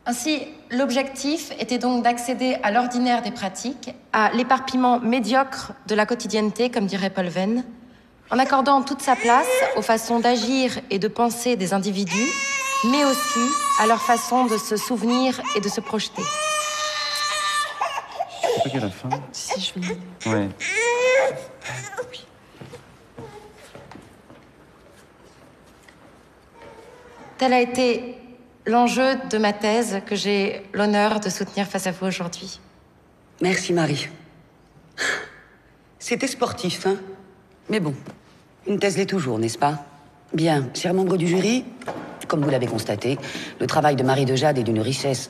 Ainsi, l'objectif était donc d'accéder à l'ordinaire des pratiques, à l'éparpillement médiocre de la quotidienneté, comme dirait Paul Venn, en accordant toute sa place aux façons d'agir et de penser des individus, mais aussi à leur façon de se souvenir et de se projeter. C'est pas qu'à la fin. Si, je vais... Ouais. Tel a été l'enjeu de ma thèse que j'ai l'honneur de soutenir face à vous aujourd'hui. Merci, Marie. C'était sportif, hein? Mais bon, une thèse l'est toujours, n'est-ce pas? Bien, chers membres du jury, comme vous l'avez constaté, le travail de Marie de Jade est d'une richesse...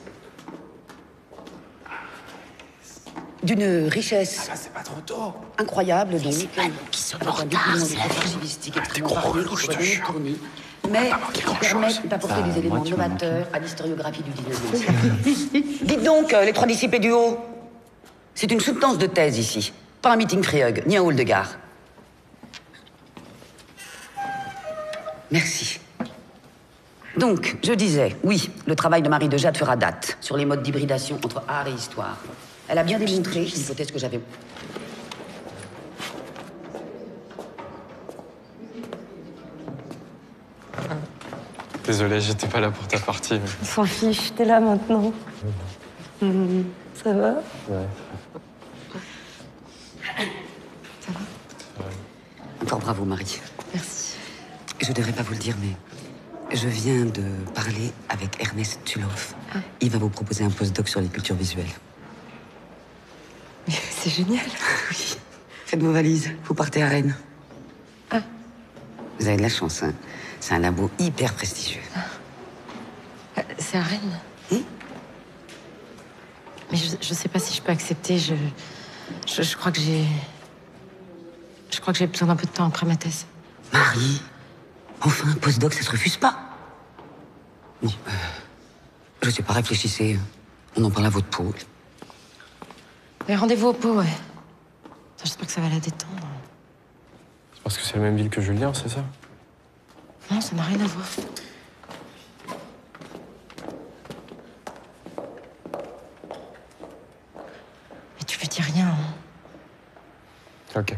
C'est pas trop tôt. incroyable, donc... C'est pas nous qui sommes en retard, c'est la archivistique extrêmement varié qui pourrait donner une tournée, mais qui permettent d'apporter des éléments novateurs à l'historiographie du 19e siècle. Dites donc, les trois dissipés du haut, c'est une soutenance de thèse ici, pas un meeting Freyhug, ni un hall de gare. Merci. Donc, je disais, oui, le travail de Marie de Jade fera date sur les modes d'hybridation entre art et histoire. Elle a bien démontré l'hypothèse que j'avais... Désolé, j'étais pas là pour ta partie. On s'en fiche, t'es là maintenant. Ça va? Ouais. Ça va? Encore bravo, Marie. Merci. Je devrais pas vous le dire, mais je viens de parler avec Ernest Tuloff. Ah. Il va vous proposer un postdoc sur les cultures visuelles. Mais c'est génial. Oui. Faites vos valises, vous partez à Rennes. Ah. Vous avez de la chance, hein. C'est un labo hyper prestigieux. C'est à Rennes. Mais je sais pas si je peux accepter. Je crois que j'ai... Je crois que j'ai besoin d'un peu de temps après ma thèse. Marie, enfin, un postdoc, ça se refuse pas. Bon, je sais pas, réfléchissez. On en parle à votre peau. Mais rendez-vous au pot, ouais. J'espère que ça va la détendre. C'est parce que c'est la même ville que Julien, c'est ça? Non, ça n'a rien à voir. Mais tu lui dis rien, hein. Ok.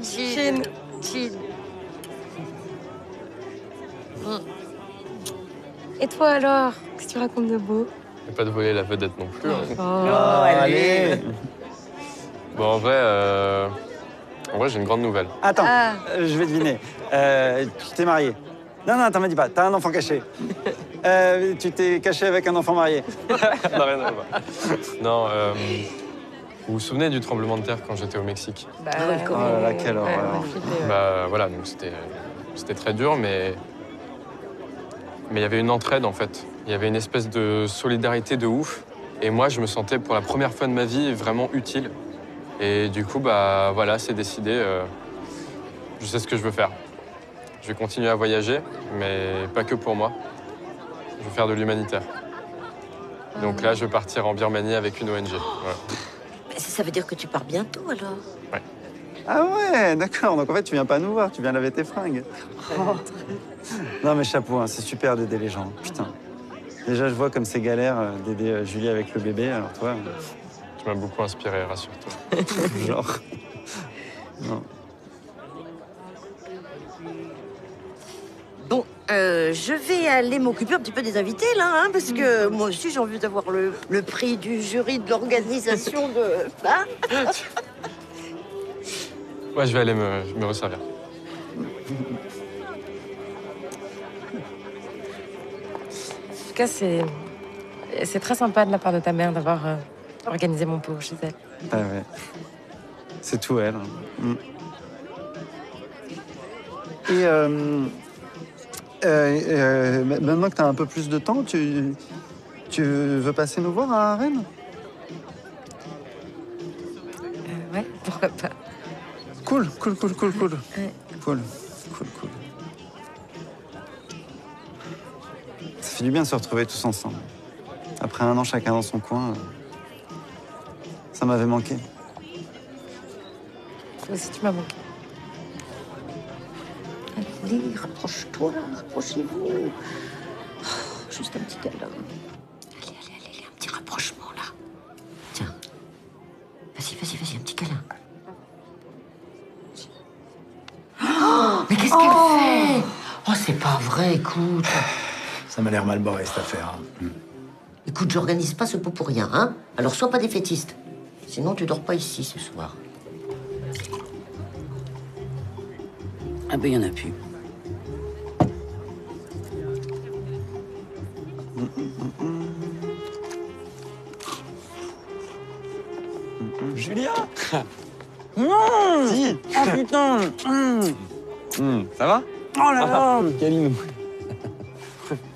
Chine. Et toi alors? Qu'est-ce que tu racontes de beau? Et pas de voler la vedette non plus. Hein. Oh, allez. Bon, en vrai, j'ai une grande nouvelle. Attends, Ah. je vais deviner. Tu t'es marié. Non, t'en m'as dit pas. T'as un enfant caché. Tu t'es caché avec un enfant marié. Ça n'a rien à voir. Non, vous vous souvenez du tremblement de terre quand j'étais au Mexique? bah, Oh là là, quelle horreur. on a flippé, ouais. Bah voilà, donc c'était très dur, mais il y avait une entraide en fait. Il y avait une espèce de solidarité de ouf. Et moi, je me sentais pour la première fois de ma vie vraiment utile. Et du coup, bah voilà, c'est décidé. Je sais ce que je veux faire. Je vais continuer à voyager, mais pas que pour moi. Je veux faire de l'humanitaire. Donc là, je vais partir en Birmanie avec une ONG. Voilà. Mais ça veut dire que tu pars bientôt, alors? Ah ouais, d'accord. Donc en fait, tu viens pas nous voir, tu viens laver tes fringues. Non mais chapeau, hein, c'est super d'aider les gens. Putain. Déjà, je vois comme c'est galère d'aider Julie avec le bébé, alors toi... Tu m'as beaucoup inspiré, rassure-toi. Genre... Non. Je vais aller m'occuper un petit peu des invités, là, hein, parce que moi aussi, j'ai envie d'avoir le prix du jury de l'organisation de... Hein. Ouais, je vais aller me resservir. En tout cas, c'est très sympa de la part de ta mère d'avoir organisé mon pot chez elle. Ah ouais. C'est tout elle. Mm. Et maintenant que tu as un peu plus de temps, tu veux passer nous voir à Rennes? Ouais, pourquoi pas. Cool. Ouais. Cool. Ça fait du bien de se retrouver tous ensemble. Après 1 an chacun dans son coin, ça m'avait manqué. Toi aussi, tu m'as manqué. Allez, rapproche-toi, rapprochez-vous. Oh, juste un petit câlin. Allez, un petit rapprochement, là. Tiens. Vas-y, un petit câlin. Oh, mais qu'est-ce qu'elle fait? Oh, c'est pas vrai, écoute. Ça m'a l'air mal barré, cette affaire. Hein. Écoute, j'organise pas ce pot pour rien, hein. Alors, sois pas défaitiste. Sinon, tu dors pas ici ce soir. Ah ben, il y en a plus. Julien. Si. Oh putain. Ça va? Oh là là. Câlinou.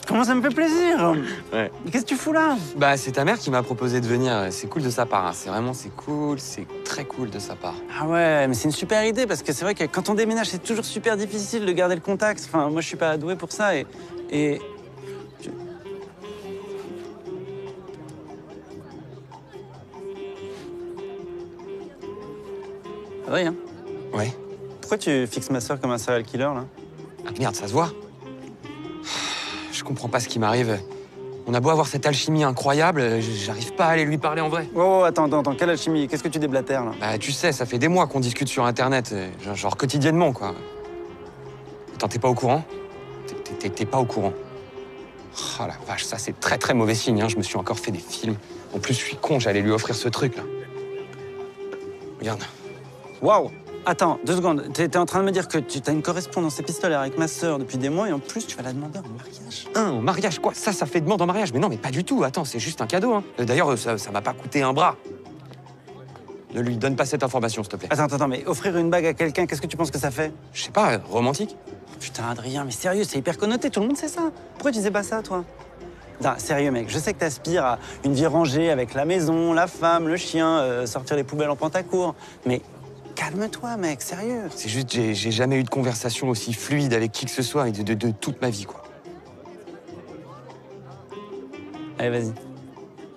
Comment ça me fait plaisir. Ouais. Qu'est-ce que tu fous là? Bah, c'est ta mère qui m'a proposé de venir. C'est cool de sa part. Hein. C'est cool. C'est très cool de sa part. Ah ouais, mais c'est une super idée parce que c'est vrai que quand on déménage, c'est toujours super difficile de garder le contact. Enfin, moi, je suis pas doué pour ça et... Adrien, Ouais. Pourquoi tu fixes ma soeur comme un serial killer, là? Ah merde, ça se voit. Je comprends pas ce qui m'arrive. On a beau avoir cette alchimie incroyable, j'arrive pas à aller lui parler en vrai. Oh, attends, quelle alchimie? Qu'est-ce que tu déblatères, là? Bah, tu sais, ça fait des mois qu'on discute sur Internet, genre quotidiennement, quoi. Attends, t'es pas au courant? T'es pas au courant. Oh la vache, ça c'est très très mauvais signe, hein. Je me suis encore fait des films. En plus, je suis con, j'allais lui offrir ce truc, là. Regarde. waouh. Attends, 2 secondes. T'es en train de me dire que tu as une correspondance épistolaire avec ma sœur depuis des mois et en plus, tu vas la demander en mariage. Au mariage, quoi? Ça fait demande en mariage. Mais non, mais pas du tout. Attends, c'est juste un cadeau, hein. D'ailleurs, ça m'a pas coûté un bras. Ne lui donne pas cette information, s'il te plaît. Attends, mais offrir une bague à quelqu'un, qu'est-ce que tu penses que ça fait? Je sais pas, romantique? Putain, Adrien, mais sérieux, c'est hyper connoté, tout le monde sait ça. Pourquoi tu disais pas ça, toi? Non, sérieux, mec, je sais que t'aspires à une vie rangée avec la maison, la femme, le chien, sortir les poubelles en pantacourt, mais calme-toi, mec, sérieux. C'est juste, j'ai jamais eu de conversation aussi fluide avec qui que ce soit et de toute ma vie, quoi. Allez, vas-y,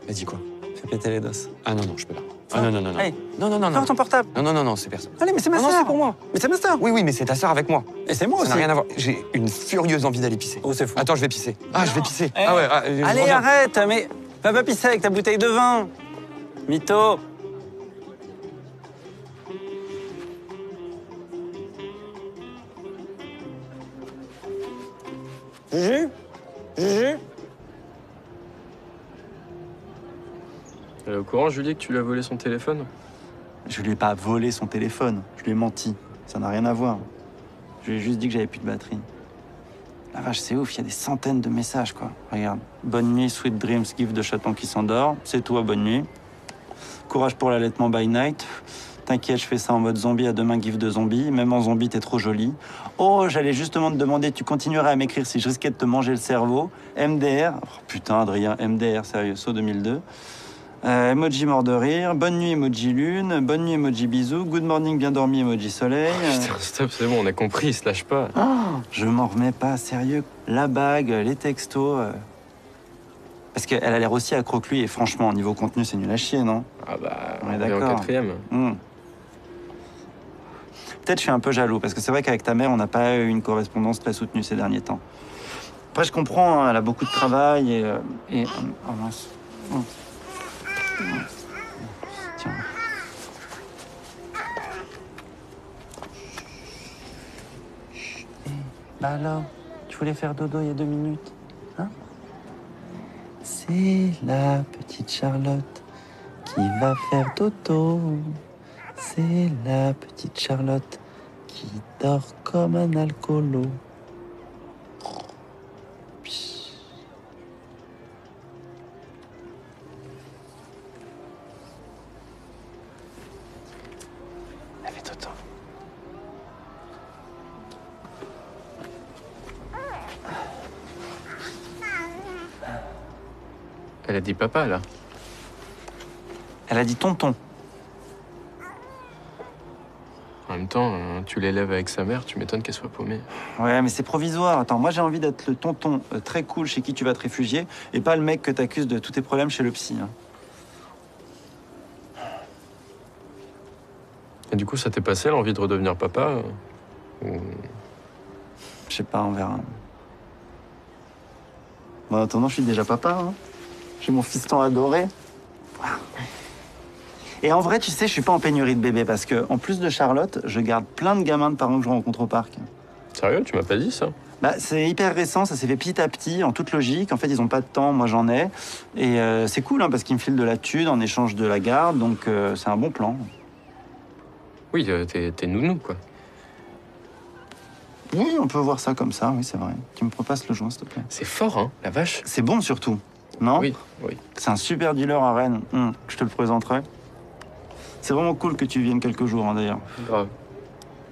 Vas-y, quoi? fais péter les doses. Ah non, je peux pas. Ah non. Allez, Non. prends ton portable. Non, c'est personne. Allez, mais c'est ma Non, sœur. c'est pour moi. Mais c'est ma sœur. Oui, mais c'est ta sœur avec moi. Et c'est moi Ça aussi. n'a rien à voir. J'ai une furieuse envie d'aller pisser. Oh, c'est fou. Attends, je vais pisser. Ah, je vais pisser. Eh, Ah ouais, je allez, reviens. arrête, mais va pas pisser avec ta bouteille de vin. Mytho. Juju? Elle est au courant, Julie, que tu lui as volé son téléphone? Je lui ai pas volé son téléphone, je lui ai menti. Ça n'a rien à voir. Je lui ai juste dit que j'avais plus de batterie. La vache, c'est ouf, il y a des centaines de messages, quoi. Regarde. Bonne nuit, sweet dreams, gif de chaton qui s'endort. C'est toi, bonne nuit. Courage pour l'allaitement by night. T'inquiète, je fais ça en mode zombie, à demain, gif de zombie. Même en zombie, t'es trop jolie. Oh, j'allais justement te demander, tu continuerais à m'écrire si je risquais de te manger le cerveau. MDR. Oh, putain, Adrien, MDR, sérieux, saut 2002. Emoji mort de rire. Bonne nuit, emoji lune. Bonne nuit, emoji bisous. Good morning, bien dormi, emoji soleil. Putain, stop, c'est bon, on a compris, il se lâche pas. Je m'en remets pas, sérieux. La bague, les textos. Parce qu'elle a l'air aussi accro que lui, et franchement, niveau contenu, c'est nul à chier, non? Ah bah, On est on est en d'accord. 4e. Peut-être je suis un peu jaloux, parce que c'est vrai qu'avec ta mère, on n'a pas eu une correspondance très soutenue ces derniers temps. Après, je comprends, hein, elle a beaucoup de travail et oh mince. Oh. Tiens. Bah alors, tu voulais faire dodo il y a 2 minutes. Hein? C'est la petite Charlotte qui va faire dodo. C'est la petite Charlotte qui dort comme un alcoolo. Allez, Toto. Elle a dit papa, là. Elle a dit tonton. En même temps, tu l'élèves avec sa mère, tu m'étonnes qu'elle soit paumée. Ouais, mais c'est provisoire. Attends, moi j'ai envie d'être le tonton très cool chez qui tu vas te réfugier et pas le mec que t'accuses de tous tes problèmes chez le psy. Hein. Et du coup, ça t'est passé l'envie de redevenir papa ou... Je sais pas, on verra. Bon, en attendant, je suis déjà papa. Hein. J'ai mon fiston adoré. Et en vrai, tu sais, je suis pas en pénurie de bébés parce que, en plus de Charlotte, je garde plein de gamins de parents que je rencontre au parc. Sérieux, tu m'as pas dit ça? Bah, c'est hyper récent, ça s'est fait petit à petit, en toute logique. En fait, ils ont pas de temps, moi j'en ai. Et c'est cool, hein, parce qu'ils me filent de la thune en échange de la garde, donc c'est un bon plan. Oui, t'es nounou, quoi. Oui, on peut voir ça comme ça, oui, c'est vrai. Tu me propasses le joint, s'il te plaît. C'est fort, hein, la vache. C'est bon, surtout, non? Oui, oui. C'est un super dealer à Rennes. Je te le présenterai. C'est vraiment cool que tu viennes quelques jours, hein, d'ailleurs. Grave.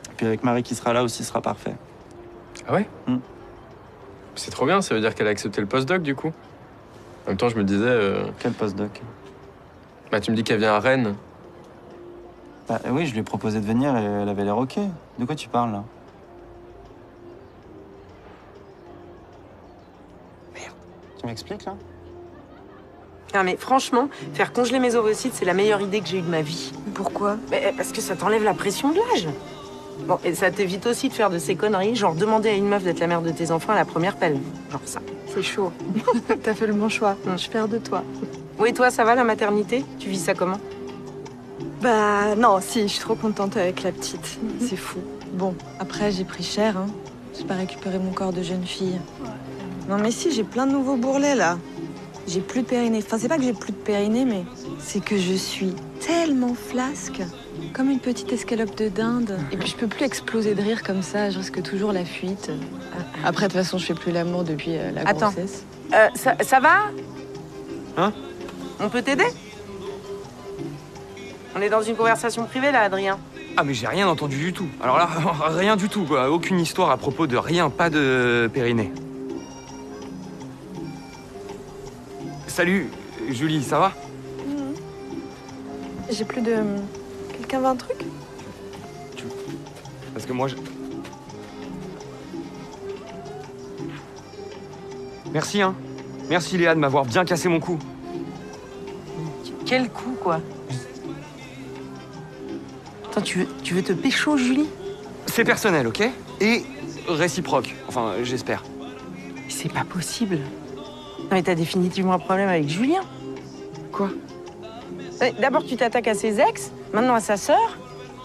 Et puis avec Marie qui sera là aussi, ce sera parfait. Ah ouais? C'est trop bien, ça veut dire qu'elle a accepté le postdoc, du coup. En même temps, je me disais... Quel postdoc? Bah, tu me dis qu'elle vient à Rennes. Bah oui, je lui ai proposé de venir et elle avait l'air ok. De quoi tu parles, là? Merde. Tu m'expliques, là? Ah mais franchement, faire congeler mes ovocytes, c'est la meilleure idée que j'ai eue de ma vie. Pourquoi? Parce que ça t'enlève la pression de l'âge. Bon, et ça t'évite aussi de faire de ces conneries, genre demander à une meuf d'être la mère de tes enfants à la première pelle. Genre ça. C'est chaud. T'as fait le bon choix. Je suis fière de toi. Oui, toi, ça va la maternité? Tu vis ça comment? Bah non, si, je suis trop contente avec la petite. C'est fou. Bon, après, j'ai pris cher, hein. J'ai pas récupéré mon corps de jeune fille. Non mais si, j'ai plein de nouveaux bourrelets, là. J'ai plus de périnée. Enfin, c'est pas que j'ai plus de périnée, mais c'est que je suis tellement flasque. Comme une petite escalope de dinde. Et puis, je peux plus exploser de rire comme ça. Je risque toujours la fuite. Après, de toute façon, je fais plus l'amour depuis la grossesse. Ça va? Hein? On peut t'aider? On est dans une conversation privée, là, Adrien. Ah mais j'ai rien entendu du tout. Alors là, rien du tout, quoi. Aucune histoire à propos de rien, pas de périnée. Salut, Julie, ça va? J'ai plus de... Quelqu'un veut un truc? Parce que moi, Merci, hein. Merci, Léa, de m'avoir bien cassé mon cou. Quel coup, quoi? Attends, tu veux te pécho, Julie? C'est personnel, ok? Et réciproque. Enfin, j'espère. C'est pas possible. Non, mais t'as définitivement un problème avec Julien. Quoi? D'abord, tu t'attaques à ses ex, maintenant à sa sœur.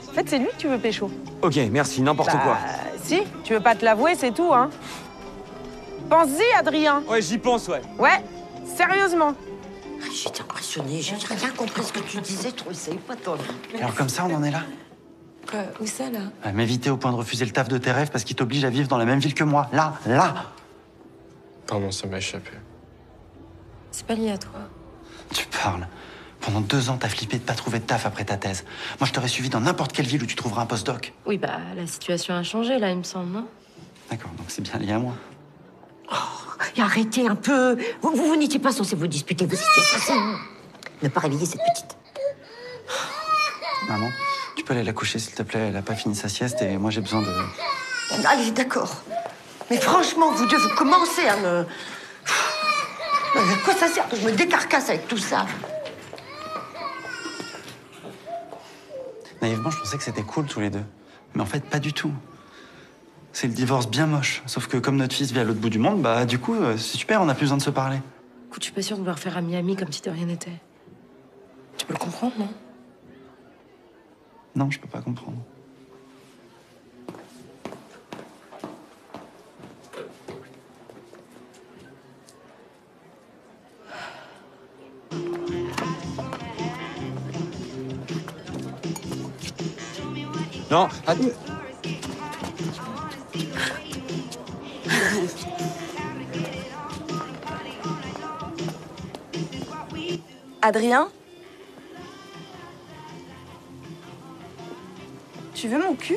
En fait, c'est lui que tu veux pécho. Ok, merci, n'importe quoi. Si, tu veux pas te l'avouer, c'est tout, hein. Pense-y, Adrien. Ouais, j'y pense, ouais. Ouais, sérieusement. J'étais impressionnée, j'ai rien compris ce que tu disais, je trouvais ça épatant. Alors comme ça, on en est là? Quoi? Où ça, là? À m'éviter au point de refuser le taf de tes rêves parce qu'il t'oblige à vivre dans la même ville que moi. Là, là! Pardon, ça m'a échappé. C'est pas lié à toi. Tu parles. Pendant 2 ans, t'as flippé de pas trouver de taf après ta thèse. Moi, je t'aurais suivi dans n'importe quelle ville où tu trouveras un postdoc. Oui, bah, la situation a changé, là, il me semble, non? D'accord, donc c'est bien lié à moi. Et arrêtez un peu. Vous n'étiez pas censé vous disputer, vous étiez censé ne pas réveiller cette petite. Maman, tu peux aller la coucher, s'il te plaît. Elle a pas fini sa sieste et moi, j'ai besoin de... Allez, d'accord. Mais franchement, vous deux, vous commencez à me... À quoi ça sert que je me décarcasse avec tout ça? Naïvement, je pensais que c'était cool tous les deux. Mais en fait, pas du tout. C'est le divorce bien moche. Sauf que comme notre fils vit à l'autre bout du monde, bah du coup, c'est super, on n'a plus besoin de se parler. Écoute, je suis pas sûre de vouloir faire ami-ami comme si de rien n'était. Tu peux le comprendre, non? Non, je peux pas comprendre. Non, Adrien? Tu veux mon cul?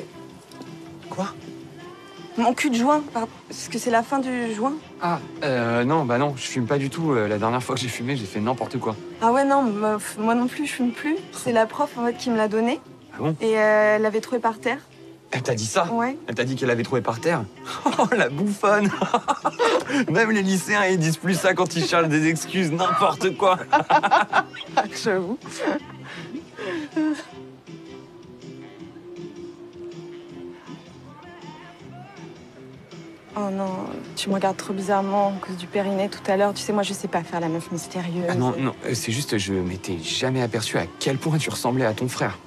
Quoi? Mon cul de joint, parce que c'est la fin du joint. Ah, non, bah non, je fume pas du tout. La dernière fois que j'ai fumé, j'ai fait n'importe quoi. Ah ouais, non, moi non plus, je fume plus. C'est la prof, en fait, qui me l'a donné. Ah bon? Et elle l'avait trouvé par terre. Elle t'a dit ça? Ouais. Elle t'a dit qu'elle l'avait trouvé par terre? Oh, la bouffonne. Même les lycéens, ils disent plus ça quand ils cherchent des excuses, n'importe quoi. J'avoue. Oh non, tu me regardes trop bizarrement à cause du périnée tout à l'heure. Tu sais, moi, je sais pas faire la meuf mystérieuse. Ah non, non, c'est juste, je m'étais jamais aperçu à quel point tu ressemblais à ton frère.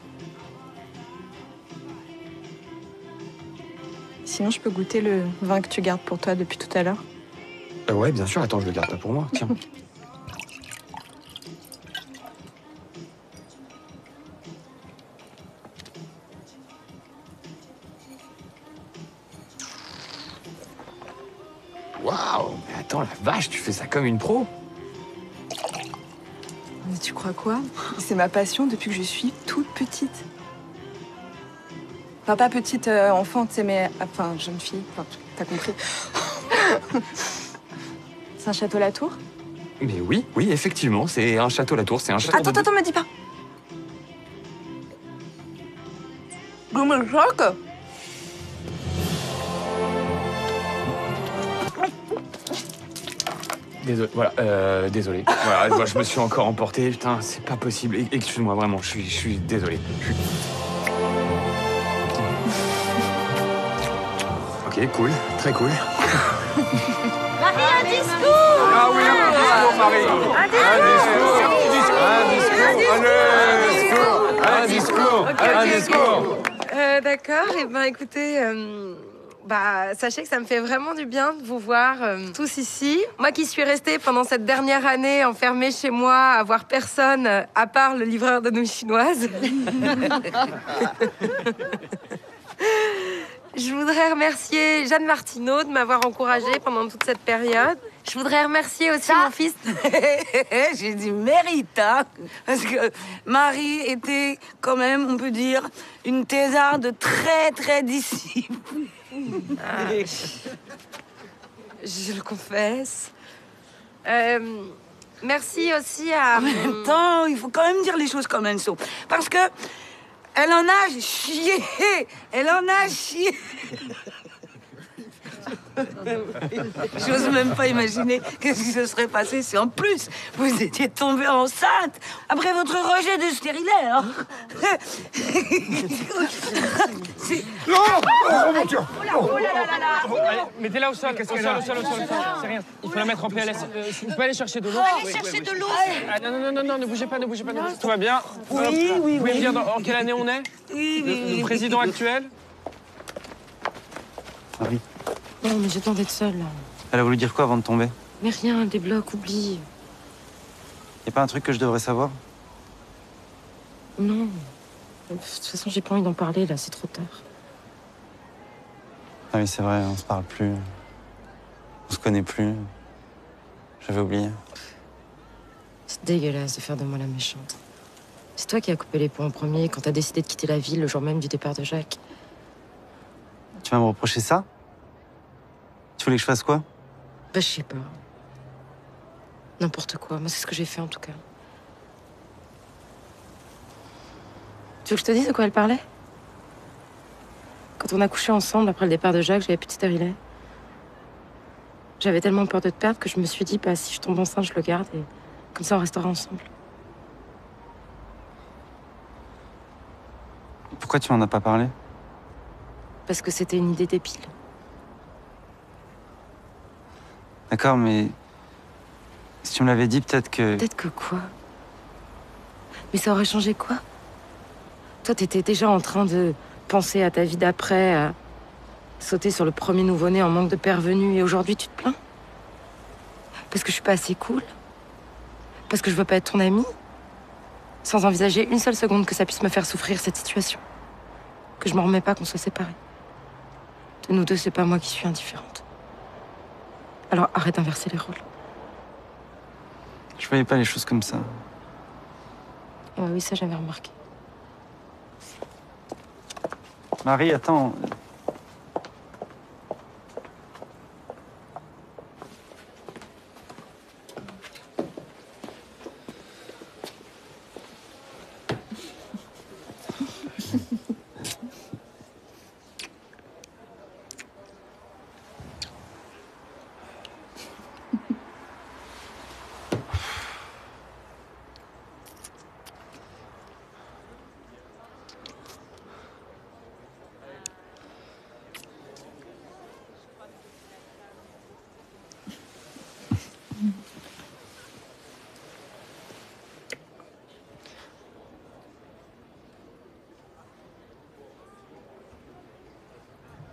Sinon, je peux goûter le vin que tu gardes pour toi depuis tout à l'heure. Ouais, bien sûr, attends, je le garde pas pour moi, tiens. Waouh! Mais attends, la vache, tu fais ça comme une pro? Mais tu crois quoi? C'est ma passion depuis que je suis toute petite. Enfin, pas petite enfant, tu sais, mais enfin, jeune fille. Enfin, t'as compris. C'est un château Latour? Mais oui, oui, effectivement, c'est un château Latour, c'est un château. Attends, me dis pas. Je me choque. Désolé, voilà, désolé. Voilà, moi, je me suis encore emporté, putain, c'est pas possible. Excuse-moi, vraiment, je suis désolé. Ok, cool, très cool. Marie, un discours! Ah oui, un discours, Marie! Un discours! D'accord, et ben écoutez, sachez que ça me fait vraiment du bien de vous voir tous ici. Moi qui suis restée pendant cette dernière année enfermée chez moi, à voir personne à part le livreur de nouilles chinoises. Je voudrais remercier Jeanne Martineau de m'avoir encouragée pendant toute cette période. Je voudrais remercier aussi mon fils. J'ai du mérite, hein, parce que Marie était quand même, on peut dire, une thésarde très, très disciplinée. Je le confesse. Merci aussi à... En même temps, il faut quand même dire les choses comme elles sont. Parce que elle en a chié. Elle en a chié. J'ose même pas imaginer qu'est-ce qui se serait passé si en plus vous étiez tombée enceinte après votre rejet de stérilet. Hein. Non, oh mon Dieu. Mettez-la au sol, qu'est-ce qu'elle a? Au sol, c'est rien. Il faut la mettre en PLS. Vous pouvez aller chercher de l'eau? Allez chercher de l'eau. Ah, non, ne bougez pas. Tout va bien? Oui. Vous pouvez me dire en quelle année on est? Oui. Le président actuel? Marie, Non, mais j'ai besoin d'être seule, là. elle a voulu dire quoi avant de tomber? Mais rien, elle débloque, oublie. Y a pas un truc que je devrais savoir? Non. De toute façon, j'ai pas envie d'en parler, là, c'est trop tard. Ah oui, c'est vrai, on se parle plus. On se connaît plus. J'avais oublié. C'est dégueulasse de faire de moi la méchante. C'est toi qui as coupé les ponts en premier quand t'as décidé de quitter la ville le jour même du départ de Jacques. Tu vas me reprocher ça? Tu voulais que je fasse quoi? Bah, je sais pas. N'importe quoi. Moi, c'est ce que j'ai fait, en tout cas. Tu veux que je te dise de quoi elle parlait? Quand on a couché ensemble après le départ de Jacques, j'avais plus de stérilet. J'avais tellement peur de te perdre que je me suis dit, bah, si je tombe enceinte, je le garde et comme ça, on restera ensemble. Pourquoi tu m'en as pas parlé? Parce que c'était une idée débile. D'accord, mais si tu me l'avais dit, peut-être que... Peut-être que quoi? Mais ça aurait changé quoi? Toi, t'étais déjà en train de penser à ta vie d'après, à sauter sur le premier nouveau-né en manque de père venu, et aujourd'hui, tu te plains? Parce que je suis pas assez cool? Parce que je veux pas être ton amie? Sans envisager une seule seconde que ça puisse me faire souffrir, cette situation. Que que je m'en remets pas qu'on soit séparés. De nous deux, c'est pas moi qui suis indifférente. Alors arrête d'inverser les rôles. Je voyais pas les choses comme ça. Ah oui, ça j'avais remarqué. Marie, attends.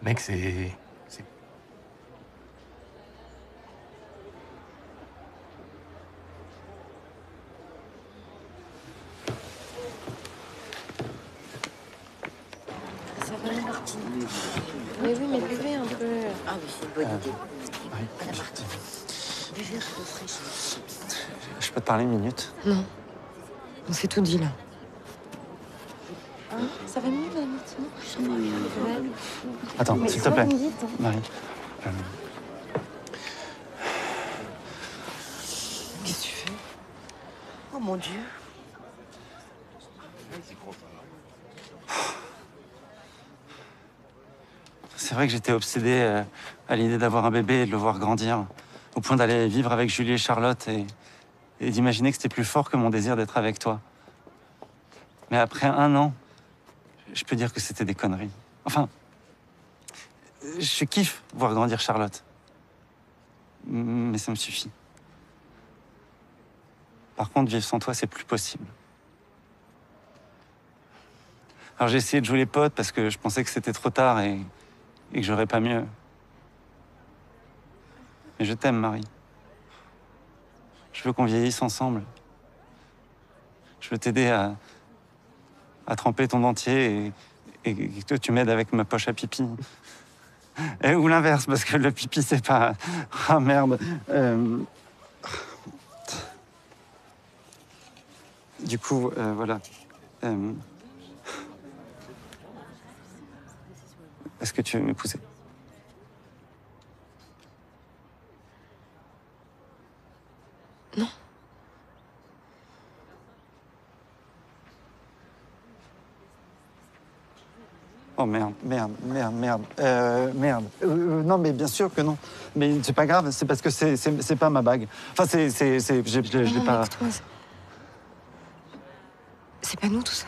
Mec, c'est... Ça va, Martine? Mais oui, mais buvez un peu. Ah oui, c'est une bonne idée. Marie, Madame Martin, buvez un peu d'eau fraîche. je peux te parler une minute? Non. On s'est tout dit, là. Hein? Ça va mieux, Madame Martine? Ça va mieux. Attends, Mais s'il te ça, plaît. vous me dites, hein. Marie. Qu'est-ce que tu fais? Oh mon Dieu. C'est vrai que j'étais obsédé à l'idée d'avoir un bébé et de le voir grandir, au point d'aller vivre avec Julie et Charlotte et d'imaginer que c'était plus fort que mon désir d'être avec toi. Mais après 1 an, je peux dire que c'était des conneries. Enfin, je kiffe voir grandir Charlotte. Mais ça me suffit. Par contre, vivre sans toi, c'est plus possible. Alors j'ai essayé de jouer les potes parce que je pensais que c'était trop tard et que j'aurais pas mieux. Mais je t'aime, Marie. Je veux qu'on vieillisse ensemble. Je veux t'aider à tremper ton dentier et que toi, tu m'aides avec ma poche à pipi. Ou l'inverse, parce que le pipi, c'est pas... Ah, merde. Du coup, voilà. Est-ce que tu veux m'épouser? Non. Oh merde. Non, mais bien sûr que non. Mais c'est pas grave, c'est parce que c'est pas ma bague. Enfin, je l'ai Non, pas... mais écoute-moi, c'est pas nous, tout ça.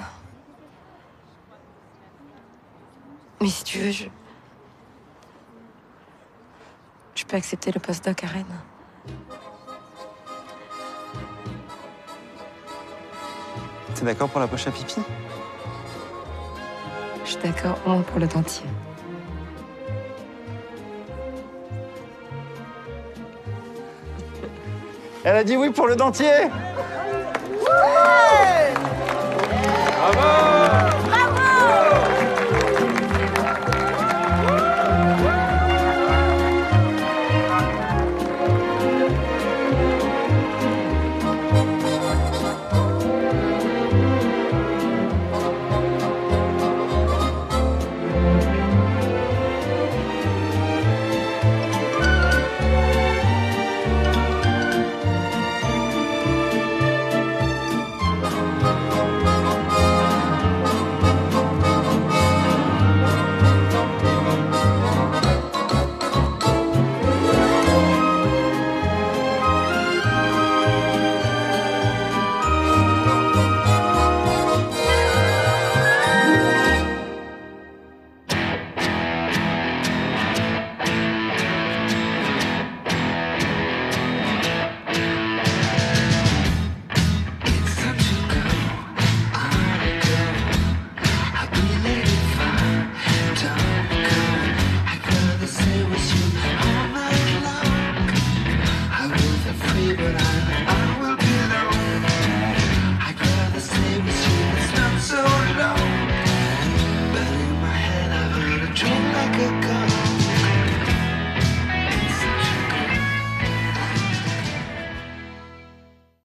Mais si tu veux, je peux accepter le postdoc à Rennes. T'es d'accord pour la poche à pipi? Je suis d'accord, au moins pour le dentier. Elle a dit oui pour le dentier. Bravo!